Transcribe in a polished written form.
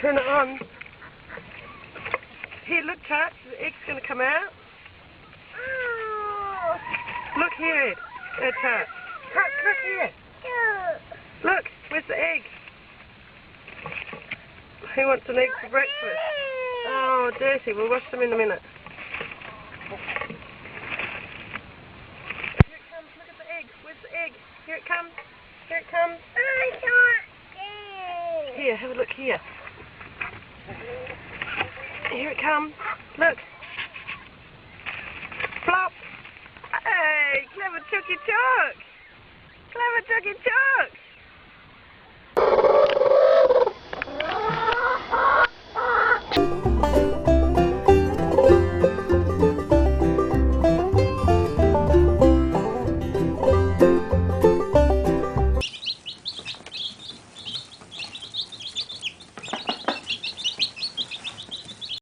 Turn it on. Here, look, Touch. The egg's going to come out. Look here. Touch. Touch, look here. Look, where's the egg? Who wants an egg for breakfast? Oh, dirty. We'll wash them in a minute. Here it comes. Look at the egg. Where's the egg? Here it comes. Here it comes. Here, have a look here. Here it comes. Look. Flop. Hey, clever Chucky Chuck. Clever Chucky Chuck.